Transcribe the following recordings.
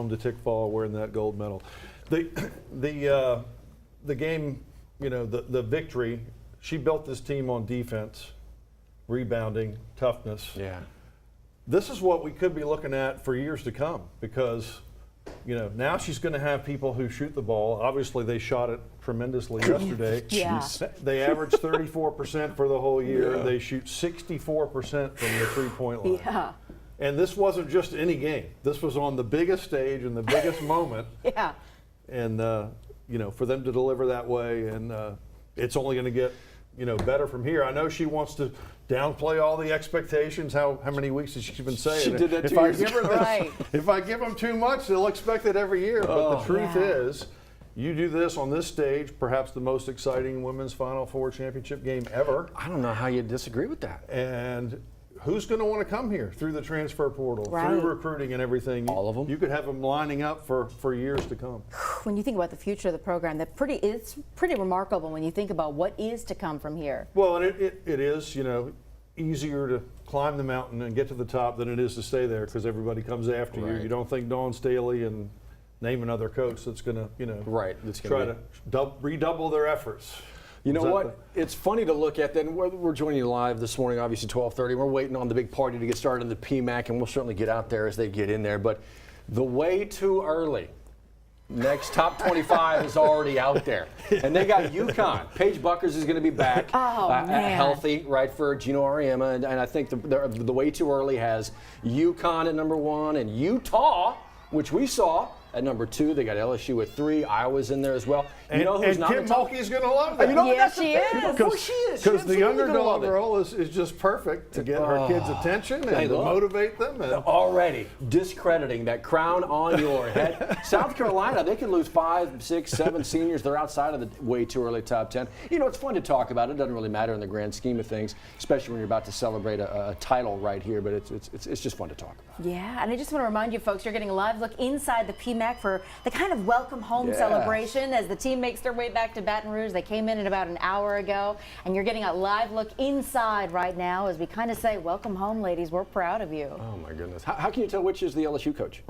to Tickfall wearing that gold medal. The game, you know, the victory, she built this team on defense, rebounding, toughness. Yeah. This is what we could be looking at for years to come because, you know, now she's going to have people who shoot the ball. Obviously, they shot it tremendously yesterday. Yeah. They averaged 34% for the whole year. Yeah. They shoot 64% from the three-point line. Yeah. And this wasn't just any game. This was on the biggest stage and the biggest moment. Yeah. And, you know, for them to deliver that way, and it's only going to get, you know, better from here. I know she wants to downplay all the expectations. How many weeks has she been saying? She did that if 2 I years give her ago. this, Right. if I give them too much, they'll expect it every year. But the truth is, you do this on this stage, perhaps the most exciting women's Final Four championship game ever. I don't know how you disagree with that. And who's going to want to come here through the transfer portal, Right. through recruiting and everything? All of them. You could have them lining up for years to come. When you think about the future of the program, it's pretty remarkable when you think about what is to come from here. Well, and it is, you know, easier to climb the mountain and get to the top than it is to stay there because everybody comes after you. Right. You don't think Dawn Staley and name another coach that's going to, you know, Right. That's try gonna to redouble their efforts. You know Is that what? It's funny to look at. Then we're joining you live this morning, obviously 12:30. We're waiting on the big party to get started in the PMAC, and we'll certainly get out there as they get in there. But the way too early. Next top 25 is already out there, and they got UConn. Paige Buckers is going to be back, man. healthy, right, for Gino Auriemma, and I think the way too early has UConn at number 1 and Utah, which we saw at number 2. They got LSU at 3. Iowa's in there as well. You know who's and not Kim in the top? Mulkey is going to love that. You know what? Yes, That's the she thing. is. Of course she is. Because the She's absolutely gonna underdog love it. girl is just perfect to get her kids' attention and to look. motivate them. And Already discrediting that crown on your head. South Carolina, they can lose 5, 6, 7 seniors. They're outside of the way too early top 10. You know, it's fun to talk about. It doesn't really matter in the grand scheme of things, especially when you're about to celebrate a title right here. But it's just fun to talk about. Yeah, and I just want to remind you folks, you're getting a live look inside the PMAC for the kind of welcome home celebration as the team makes their way back to Baton Rouge. They came in about an hour ago, and you're getting a live look inside right now as we kind of say, welcome home, ladies. We're proud of you. Oh, my goodness. How can you tell which is the LSU coach?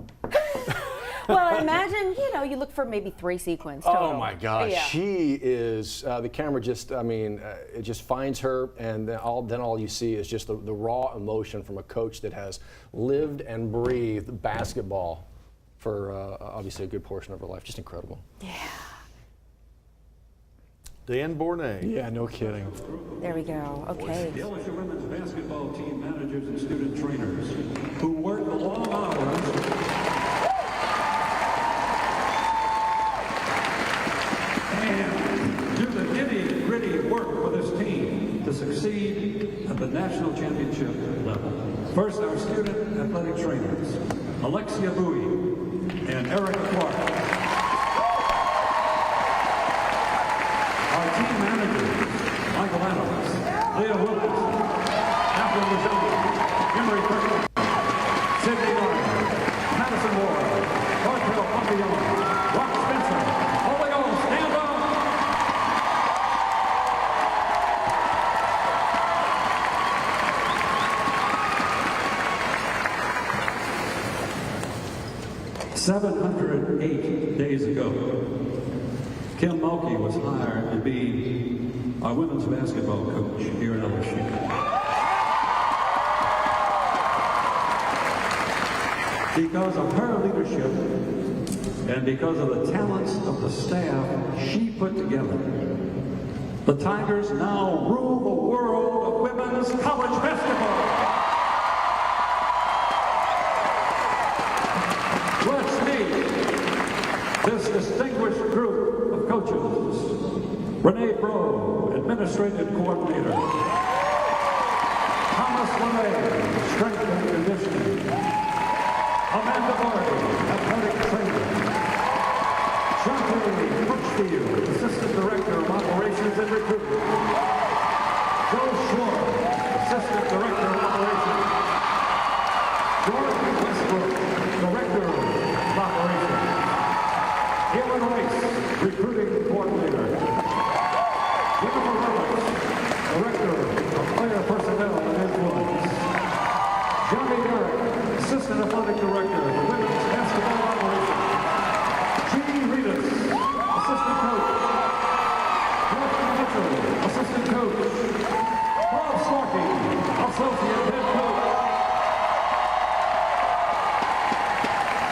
Well, I imagine, you know, you look for maybe 3 sequins total. Oh, my gosh. Yeah. She is, the camera just, I mean, it just finds her, and then all you see is just the raw emotion from a coach that has lived and breathed basketball for obviously a good portion of her life. Just incredible. Yeah. Dan Bournet. Yeah, no kidding. There we go. Okay. The LSU women's basketball team managers and student trainers who work long hours and do the nitty-gritty work for this team to succeed at the national championship level. First, our student athletic trainers, Alexia Bowie and Erica Clark. Our team managers, Michael Adams, Leah Williams, Catherine Lejong, Emery Kirkland, Sydney Ryan, Madison Ward, Cartel Papillon, Rock Spencer, Holy on, stand up! "708 days ago, Kim Mulkey was hired to be our women's basketball coach here at LSU. Because of her leadership and because of the talents of the staff she put together, the Tigers now rule the world of women's college basketball. Let's meet this distinguished group of coaches. Renee Bro, Administrative Coordinator. Thomas LeMay, Strength and Conditioning. Amanda Barty, Athletic Trainer. Shante Crutchfield, Assistant Director of Operations and Recruitment. Joe Schwartz, Assistant Director of Operations. Jordan Westbrook, Director of Operations. Galen Rice, Recruiting Coordinator. Jennifer Roberts, Director of Player Personnel and Influence. Johnny Garrett, Assistant Athletic Director of the Women's Basketball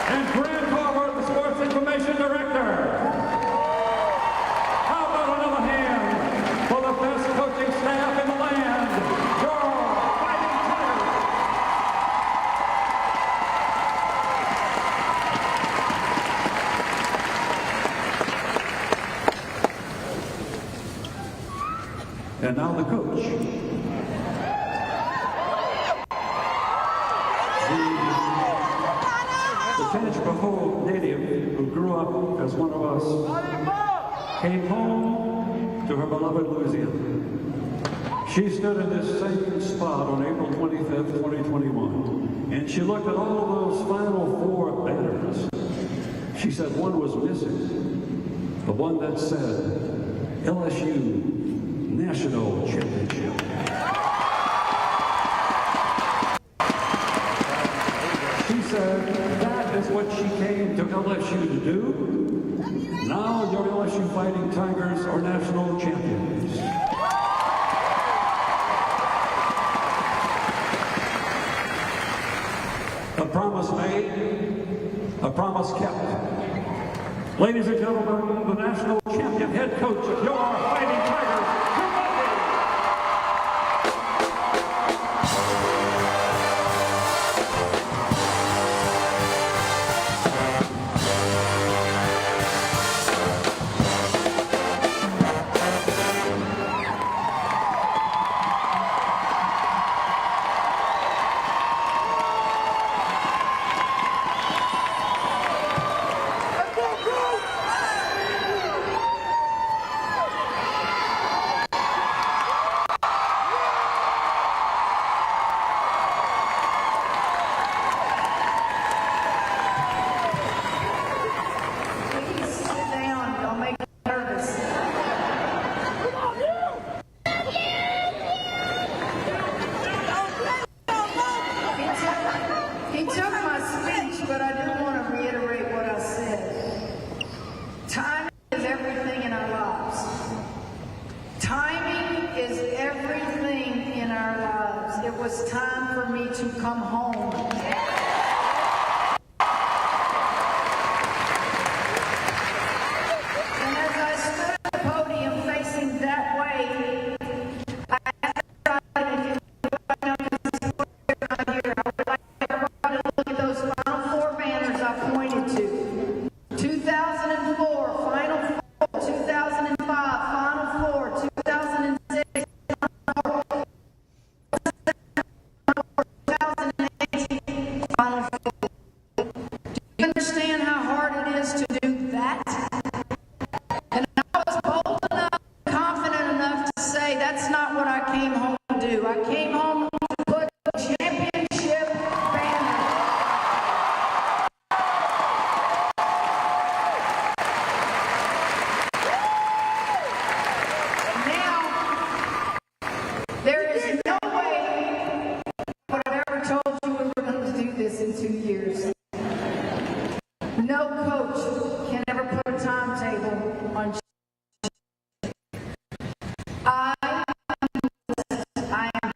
and Grant Carver, the Sports Information Director. How about another hand for the best coaching staff in the land, your Fighting Tigers. And now the coach. The Tangipahoa native who grew up as one of us came home to her beloved Louisiana. She stood in this same spot on April 25th, 2021, and she looked at all of those Final Four banners. She said one was missing, the one that said LSU National Championship. She said that is what she came to LSU to do. Now your LSU Fighting Tigers are national champions. A promise made, a promise kept. Ladies and gentlemen, the national champion head coach of your Fighting Tigers, He took my speech, but I do want to reiterate what I said. Timing is everything in our lives. Timing is everything in our lives. It was time for me to come home. And as I stood at the podium facing that way, I asked everybody, look at those Final Four banners I pointed to. 2004, Final Four, 2005, Final Four, 2006, Final Four, 2018, Final Four. Do you understand how hard it is to do that? And I was bold enough, confident enough to say that's not what I came home to do. I came home to put the championship banner. Now, there is no way I would have ever told you we were going to do this in 2 years. No coach can ever put a timetable on. I am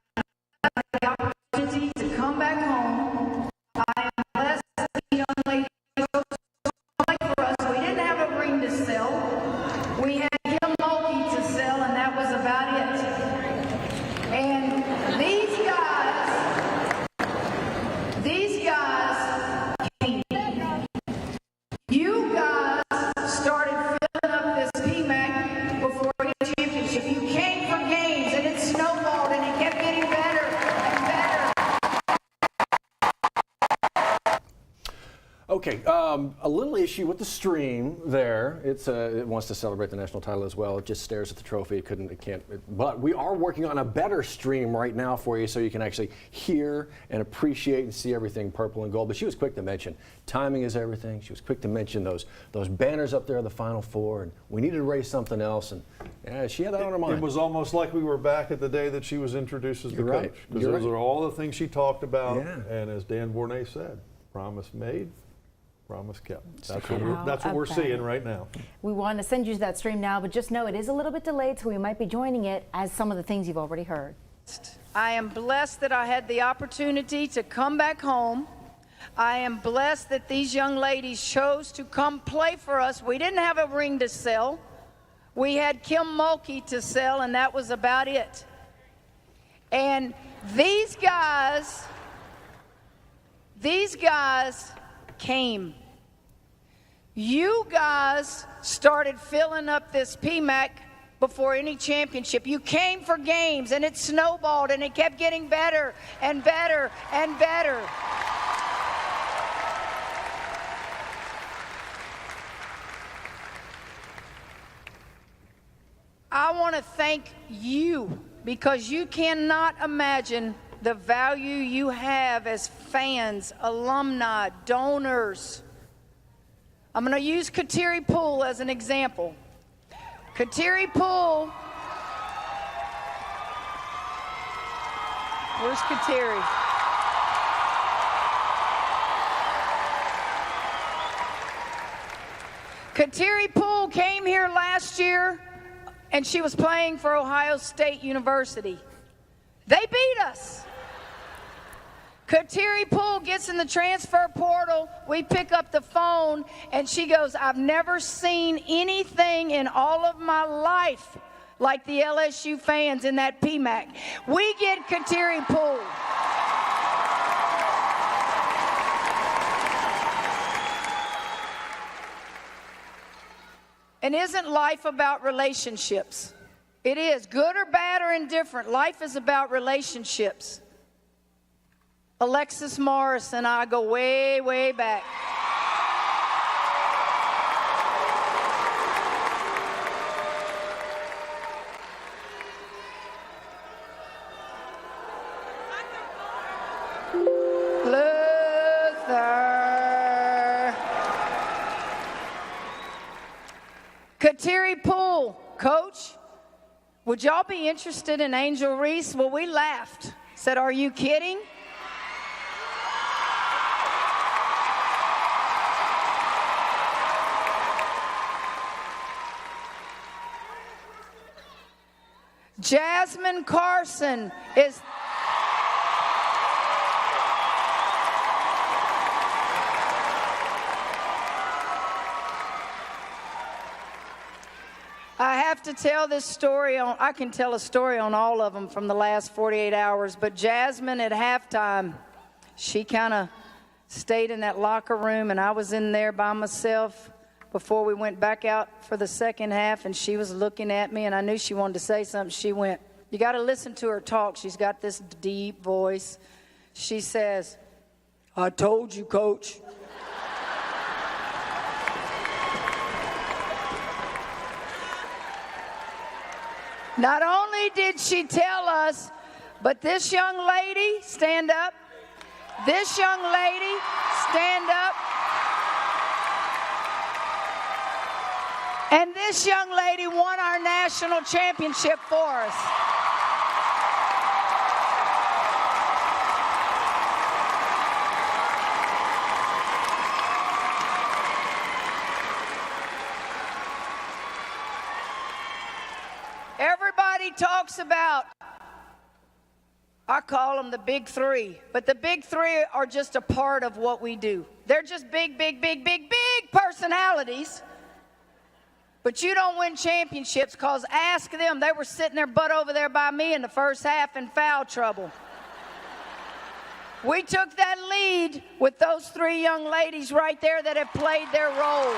the opportunity to come back home. I am blessed that the young lady chose to play for us. We didn't have a ring to sell. We had Mulkey to sell, and that was about it. And these guys came. You guys started filling up this PMAC before any championship. You came for games, and it snowballed, and it kept getting better and better. Okay, a little issue with the stream there. It wants to celebrate the national title as well. It just stares at the trophy. It can't. But we are working on a better stream right now for you, so you can actually hear and appreciate and see everything purple and gold. But she was quick to mention timing is everything. She was quick to mention those banners up there, the Final Four, and we needed to raise something else. And yeah, she had that on her mind. It was almost like we were back at the day that she was introduced as the You're right. coach. Because You're those right. are all the things she talked about. Yeah. And as Dan Bournet said, promise made, promise kept. That's what How we're about seeing it? right now. We want to send you that stream now, but just know it is a little bit delayed, so we might be joining it as some of the things you've already heard. I am blessed that I had the opportunity to come back home. I am blessed that these young ladies chose to come play for us. We didn't have a ring to sell. We had Kim Mulkey to sell, and that was about it. And these guys came. You guys started filling up this PMAC before any championship. You came for games, and it snowballed, and it kept getting better and better and better. I want to thank you, because you cannot imagine the value you have as fans, alumni, donors. I'm going to use Kateri Poole as an example. Kateri Poole. Where's Kateri? Kateri Poole came here last year, and she was playing for Ohio State University. They beat us. Kateri Poole gets in the transfer portal. We pick up the phone, and she goes, I've never seen anything in all of my life like the LSU fans in that PMAC. We get Kateri Poole. And isn't life about relationships? It is. Good or bad or indifferent, life is about relationships. Alexis Morris and I go way, way back. Kateri Poole, Coach, would y'all be interested in Angel Reese? Well, we laughed. Said, are you kidding? Jasmine Carson is... I have to tell this story on, I can tell a story on all of them from the last 48 hours, but Jasmine at halftime, she kind of stayed in that locker room, and I was in there by myself before we went back out for the second half, and she was looking at me, and I knew she wanted to say something. She went, you got to listen to her talk. She's got this deep voice. She says, I told you, Coach. Not only did she tell us, but this young lady, stand up. This young lady, stand up. And this young lady won our national championship for us. Everybody talks about, I call them the big three, but the big three are just a part of what we do. They're just big, big, big, big, big personalities, but you don't win championships, because ask them, they were sitting their butt over there by me in the first half in foul trouble. We took that lead with those three young ladies right there that have played their role.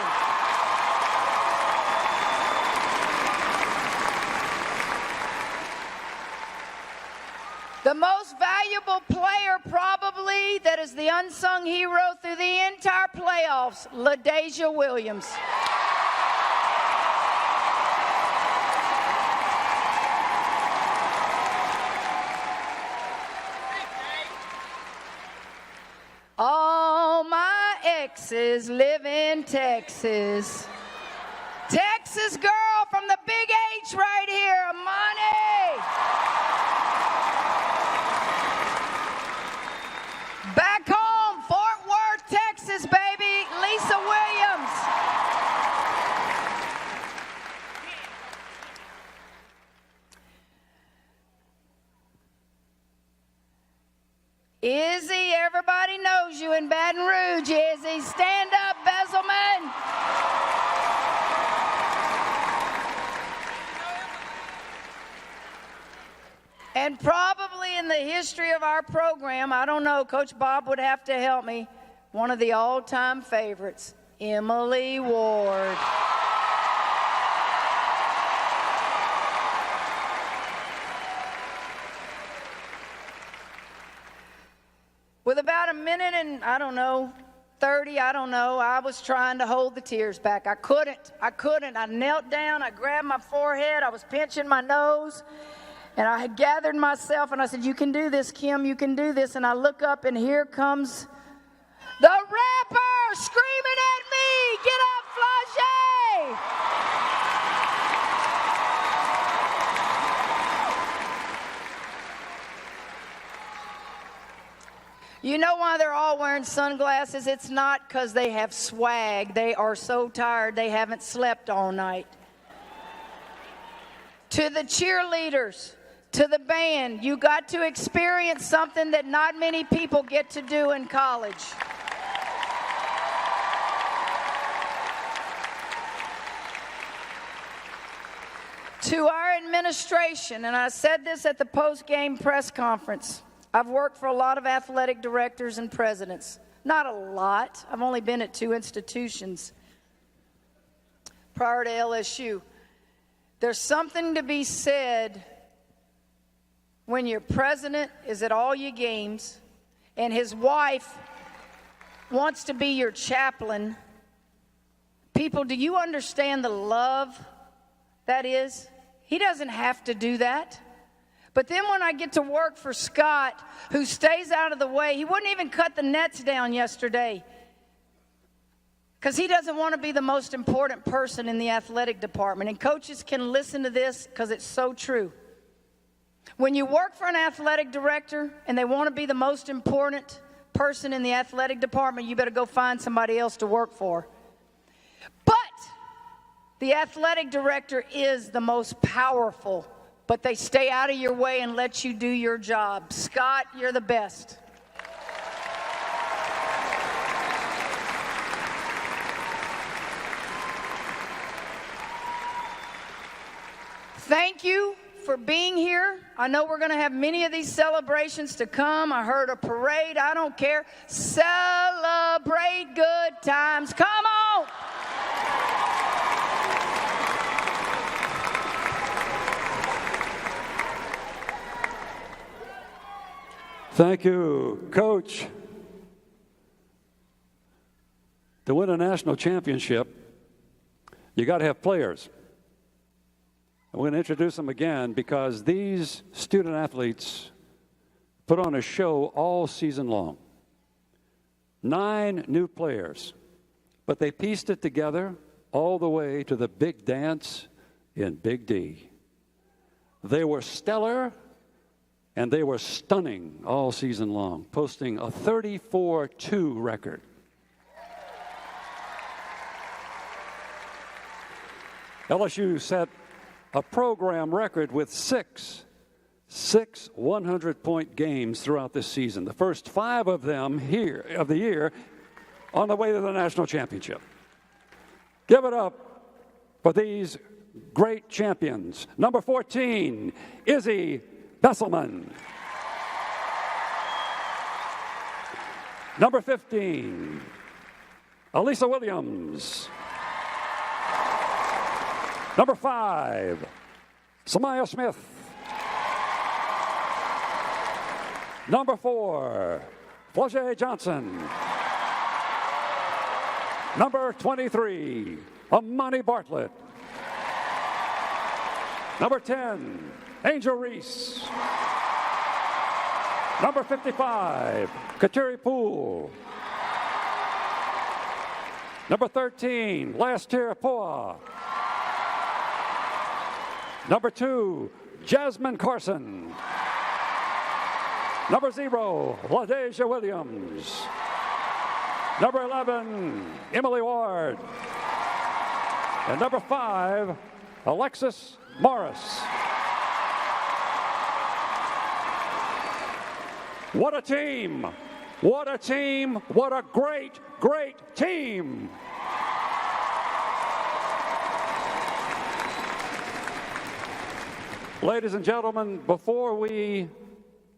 The most valuable player probably that is the unsung hero through the entire playoffs, LaDasia Williams. All my exes live in Texas. Texas girl from the big H right here, Amani. Back home, Fort Worth, Texas, baby, Lisa Williams. Izzy, everybody knows you in Baton Rouge, Izzy. Stand up, Besselman. And probably in the history of our program, I don't know, Coach Bob would have to help me, one of the all-time favorites, Emily Ward. With about a minute and, 30, I was trying to hold the tears back. I couldn't. I knelt down, I grabbed my forehead, I was pinching my nose, and I had gathered myself, and I said, you can do this, Kim, you can do this. And I look up, and here comes the rapper screaming at me, get up, flau'jae! You know why they're all wearing sunglasses? It's not because they have swag. They are so tired they haven't slept all night. To the cheerleaders, to the band, you got to experience something that not many people get to do in college. To our administration, and I said this at the post-game press conference, I've worked for a lot of athletic directors and presidents. Not a lot. I've only been at 2 institutions prior to LSU. There's something to be said when your president is at all your games and his wife wants to be your chaplain. People, do you understand the love that is? He doesn't have to do that. But then when I get to work for Scott, who stays out of the way, he wouldn't even cut the nets down yesterday because he doesn't want to be the most important person in the athletic department. And coaches can listen to this because it's so true. When you work for an athletic director and they want to be the most important person in the athletic department, you better go find somebody else to work for. But the athletic director is the most powerful, but they stay out of your way and let you do your job. Scott, you're the best. Thank you for being here. I know we're going to have many of these celebrations to come. I heard a parade. I don't care. Celebrate good times. Come on. Thank you, Coach. To win a national championship, you got to have players. I'm going to introduce them again because these student athletes put on a show all season long. 9 new players, but they pieced it together all the way to the big dance in Big D. They were stellar. And they were stunning all season long, posting a 34-2 record. LSU set a program record with six 100-point games throughout this season. The first 5 of them of the year on the way to the national championship. Give it up for these great champions. Number 14, Izzy Besselman. Number 15, Elisa Williams. Number 5, Samaya Smith. Number 4, flau'jae Johnson. Number 23, Amani Bartlett. Number 10, Angel Reese. Number 55, Kateri Poole. Number 13, Lastir Poa. Number 2, Jasmine Carson. Number 0, LaDeja Williams. Number 11, Emily Ward. And number 5, Alexis Morris. What a team! What a team! What a great, great team! Ladies and gentlemen, before we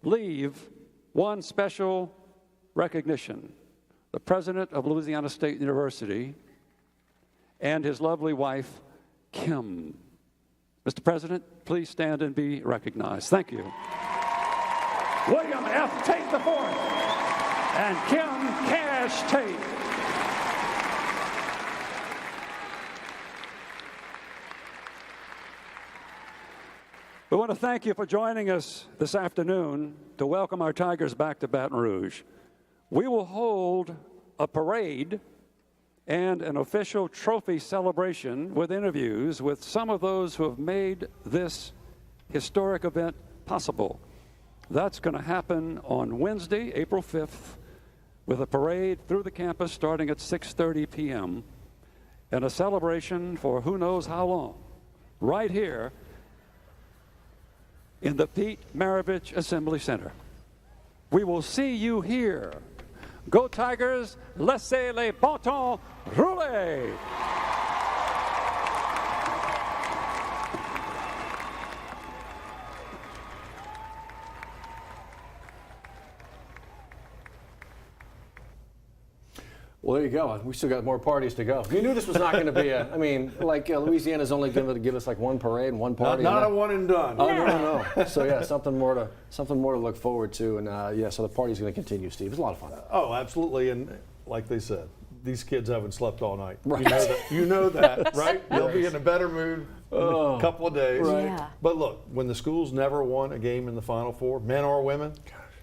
leave, one special recognition. The president of Louisiana State University and his lovely wife, Kim. Mr. President, please stand and be recognized. Thank you. William F. Tate IV and Kim Cash Tate. We want to thank you for joining us this afternoon to welcome our Tigers back to Baton Rouge. We will hold a parade and an official trophy celebration with interviews with some of those who have made this historic event possible. That's going to happen on Wednesday, April 5th, with a parade through the campus starting at 6:30 p.m. and a celebration for who knows how long, right here in the Pete Maravich Assembly Center. We will see you here. Go Tigers, laissez les bâtons rouler! Well, there you go. We still got more parties to go. You knew this was not going to be Louisiana's only going to give us like one parade and one party. Not a one and done. Oh, no. So yeah, something more to look forward to, and so the party's going to continue, Steve. It's a lot of fun. Oh, absolutely. And like they said, these kids haven't slept all night. Right. You know that, right? They'll be in a better mood in a couple of days. Right. Yeah. But look, when the schools never won a game in the Final Four, men or women,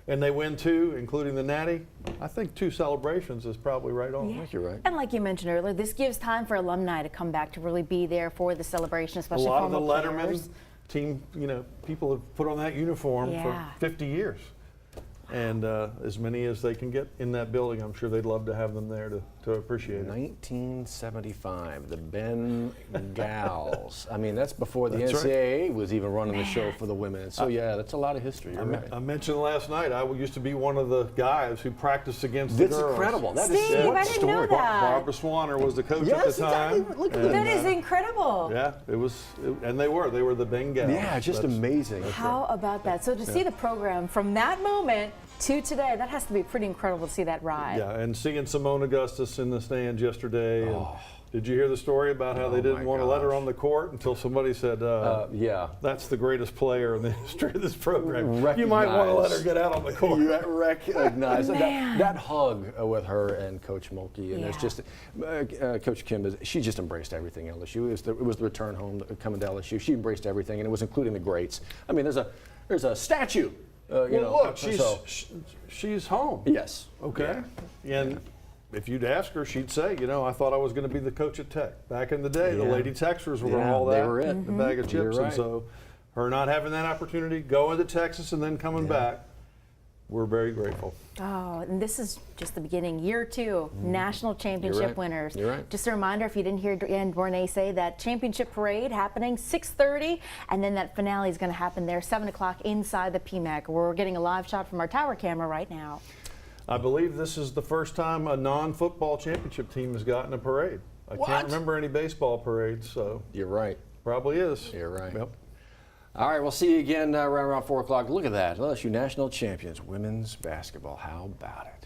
and they win two, including the Natty, I think 2 celebrations is probably right on. Yeah. I think you're right. And like you mentioned earlier, this gives time for alumni to come back to really be there for the celebration, A especially lot of the former Letterman players. team, people have put on that uniform Yeah. for 50 years. And as many as they can get in that building, I'm sure they'd love to have them there to appreciate it. 1975, the Bengals. I mean, that's before the That's right. NCAA was even running the show for the women. So yeah, that's a lot of history. You're right. I mentioned last night, I used to be one of the guys who practiced against That's the girls. incredible. That is Steve, what I didn't know story. that. Barbara Swanner was the coach Yes, at the time. exactly. Look at and, That is incredible. Yeah, it was, and they were the Bengals. Yeah, just That's- amazing. How about that? So to see the program from that moment to today, that has to be pretty incredible to see that ride. Yeah, and seeing Simone Augustus in the stands yesterday. And did you hear the story about how they didn't my want to let her gosh. on the court until somebody said, Yeah. that's the greatest player in the history of this program. You might want to let her get out on the court. You recognize Man. that hug with her and Coach Mulkey, and it's Yeah. just Coach Kim. She just embraced everything. LSU. It was the return home coming to LSU. She embraced everything, and it was including the greats. I mean, there's a statue. Look, she's home. Yes. Okay. And if you'd ask her, she'd say, I thought I was going to be the coach at Tech. Back in the day, the Yeah. Lady Texers were Yeah, all they that. were it. The bag of You're chips. right. And so her not having that opportunity, going to Texas and then coming back, we're very grateful. Oh, and this is just the beginning. Year 2, national championship right. winners. You're right. Just a reminder, if you didn't hear Dan Bornay say that championship parade happening 6:30, and then that finale is going to happen there 7 o'clock inside the PMAC. We're getting a live shot from our tower camera right now. I believe this is the first time a non-football championship team has gotten a parade. I What? can't remember any baseball parades, so You're right. probably is. You're right. Yep. All right, we'll see you again around 4 o'clock. Look at that. LSU national champions, women's basketball. How about it?